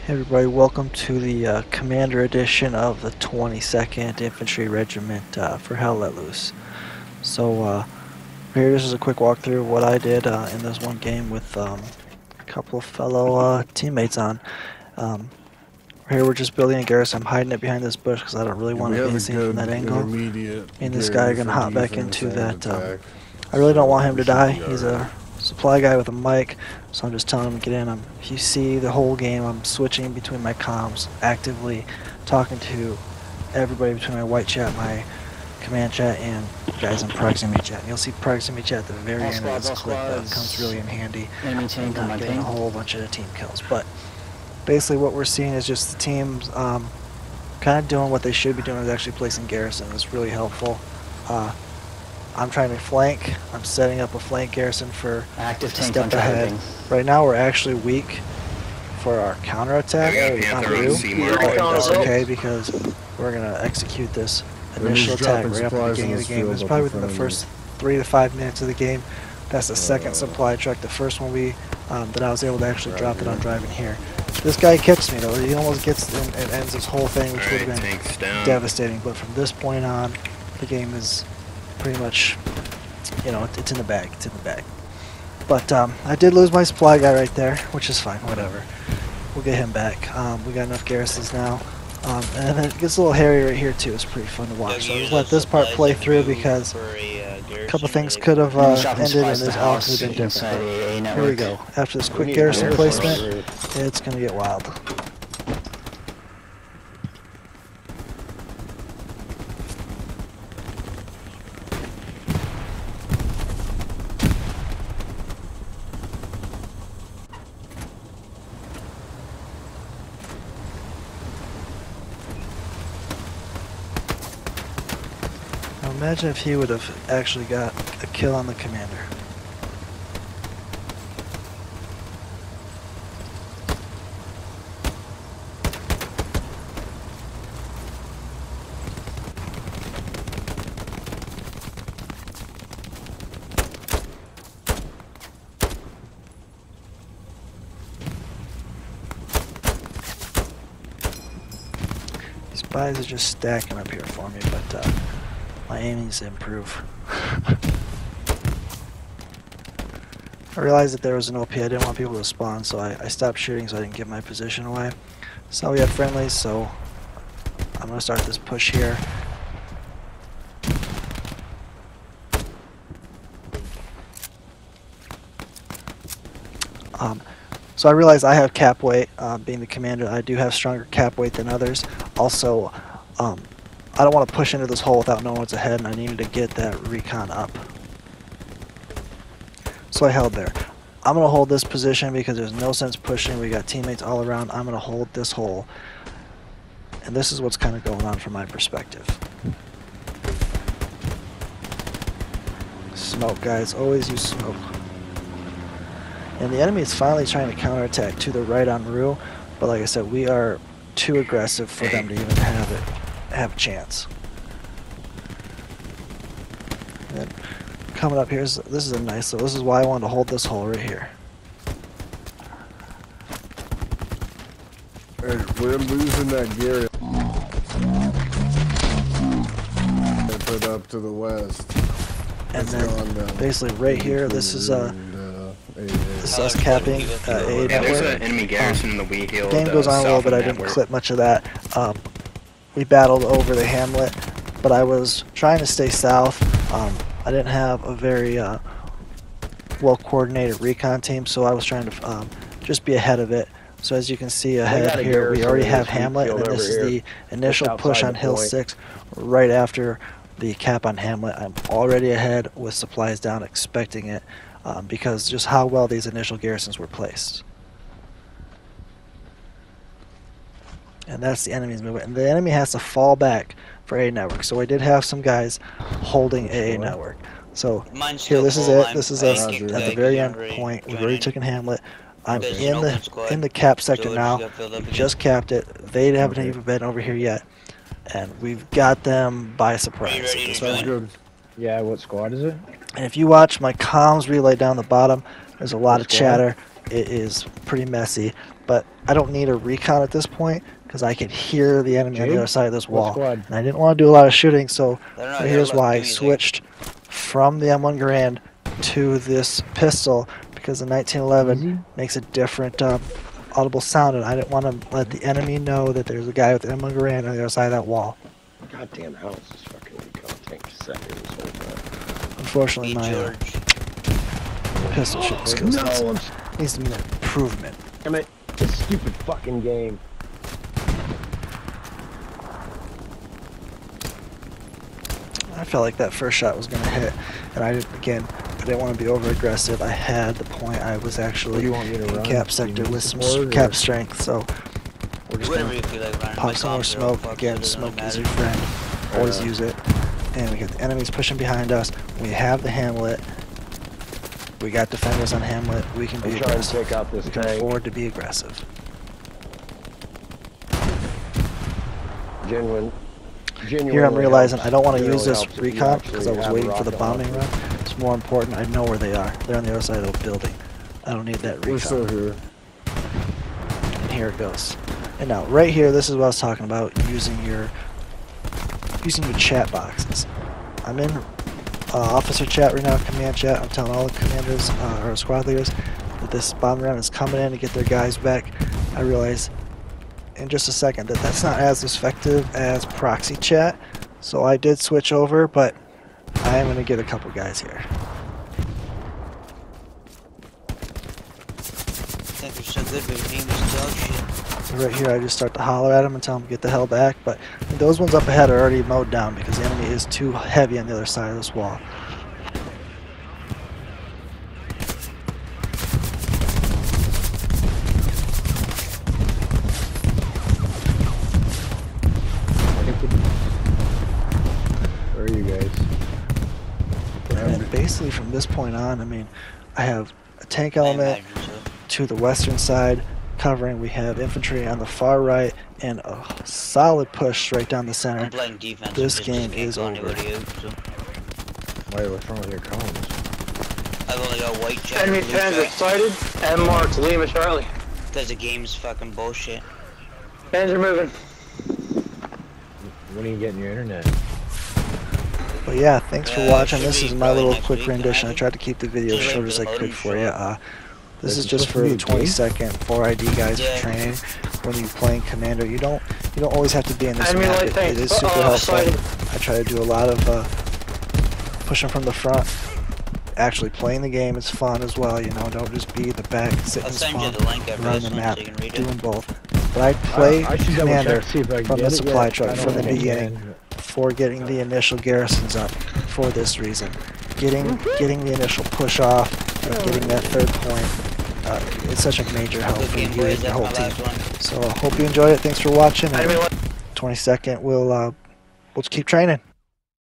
Hey everybody, welcome to the Commander edition of the 22nd Infantry Regiment for Hell Let Loose. So here, this is a quick walkthrough of what I did in this one game with a couple of fellow teammates on. Here we're just building a garrison. I'm hiding it behind this bush because I don't really want to be seen from that angle. Me and this guy are going to hop back into that. I really don't want him to die. He's a supply guy with a mic, so I'm just telling him to get in. If you see the whole game, I'm switching between my comms, actively talking to everybody between my white chat, my command chat, and guys in proximity chat. And you'll see proximity chat at the very end of this clip. That comes really in handy. I'm not getting a whole bunch of team kills, but basically what we're seeing is just the teams kind of doing what they should be doing, is actually placing garrison. It's really helpful. I'm trying to flank. I'm setting up a flank garrison for active tank step ahead. Right now we're actually weak for our counterattack. That's okay because we're going to execute this initial attack right after the beginning of the game. It's probably within the first 3 to 5 minutes of the game. That's the second supply truck. The first one that I was able to actually drop it on driving here. This guy kicks me though. He almost gets and ends this whole thing, which would have been devastating. But from this point on, the game is pretty much, you know, it's in the bag. It's in the bag. But I did lose my supply guy right there, which is fine. Whatever. We'll get him back. We got enough garrisons now. And then it gets a little hairy right here too. It's pretty fun to watch. So I'll just let this part play through because a couple things could have ended and this all could have been different. Here we go. After this quick garrison placement, it's going to get wild. Imagine if he would have actually got a kill on the commander. These spies are just stacking up here for me, but my aim needs to improve. I realized that there was an OP. I didn't want people to spawn, so I stopped shooting so I didn't give my position away. So we have friendlies, so I'm going to start this push here. So I realize I have cap weight. Being the commander, I do have stronger cap weight than others. Also, I don't want to push into this hole without knowing what's ahead, and I needed to get that recon up. So I held there. I'm going to hold this position because there's no sense pushing. We got teammates all around. I'm going to hold this hole. And this is what's kind of going on from my perspective. Smoke, guys. Always use smoke. And the enemy is finally trying to counterattack to the right on Rue. But like I said, we are too aggressive for them to even have a chance. And then coming up here, this is a nice little, this is why I wanted to hold this hole right here. Hey, we're losing that gear. They put up to the west. And then basically right here, this is us capping A network. There's an enemy garrison in the wheat hill. The game goes on a little bit. I didn't clip much of that. We battled over the hamlet, but I was trying to stay south. I didn't have a very well-coordinated recon team, so I was trying to just be ahead of it. So as you can see ahead here, we already have hamlet, and this is the initial push on Hill 6 right after the cap on hamlet. I'm already ahead with supplies down, expecting it, because just how well these initial garrisons were placed. And that's the enemy's movement. And the enemy has to fall back for A network. So I did have some guys holding A network. So here, this is it. This is us at the very end point. We've already taken hamlet. I'm in the cap sector now. We just capped it. They haven't even been over here yet. And we've got them by surprise at this point. Yeah, what squad is it? And if you watch my comms relay down the bottom, there's a lot of chatter. it is pretty messy. But I don't need a recon at this point because I can hear the enemy on the other side of this wall. And I didn't want to do a lot of shooting, so here's why I switched from the M1 Garand to this pistol, because the 1911 makes a different audible sound, and I didn't want to let the enemy know that there's a guy with the M1 Garand on the other side of that wall. Goddamn house is fucking recon tank second this whole time. Unfortunately, my pistol shooting skills needs to be an improvement. Damn it, this stupid fucking game. I felt like that first shot was going to hit, and I didn't want to be over aggressive. I had the point. I was actually in cap sector with some cap strength, so we're just going to pop some more smoke. Again, smoke is your friend. Always use it. And we got the enemies pushing behind us. We have the Hamlet. We got defenders on Hamlet. We can be aggressive. We can afford to be aggressive. Here I'm realizing I don't want to use this recon because I was waiting for the bombing run. It's more important I know where they are. They're on the other side of the building. I don't need that recon. We're still here. And here it goes. And now, right here, this is what I was talking about, using your chat boxes. I'm in officer chat right now, command chat. I'm telling all the commanders or squad leaders that this bombing run is coming in to get their guys back. I realize in just a second that that's not as effective as proxy chat, so I did switch over, but I am going to get a couple guys here. Right here I just start to holler at them and tell them to get the hell back, but those ones up ahead are already mowed down because the enemy is too heavy on the other side of this wall. Where are you guys? And basically from this point on, I mean, I have a tank element to the western side covering. We have infantry on the far right and a solid push right down the center. This game is over. Wait, what's wrong with your comms? I've only got white jet. Enemy transit sighted. M marked Lima Charlie. Because the game's fucking bullshit. Fans are moving. When are you getting your internet? But yeah, thanks for watching. This is my little quick rendition. I tried to keep the video as short as I could for you. This is just for the 20-second 4ID guys for training. When you're playing Commander, you don't always have to be in this map. It is super helpful. I try to do a lot of pushing from the front. Actually playing the game is fun as well. You know, don't just be the back sitting spawn, run the map, doing both. But I play Commander from the supply truck from the beginning, before getting the initial garrisons up, for this reason. Getting the initial push off and getting that third point, it's such a major help for you and your whole team. So hope you enjoyed it. Thanks for watching. 20-second, we'll keep training.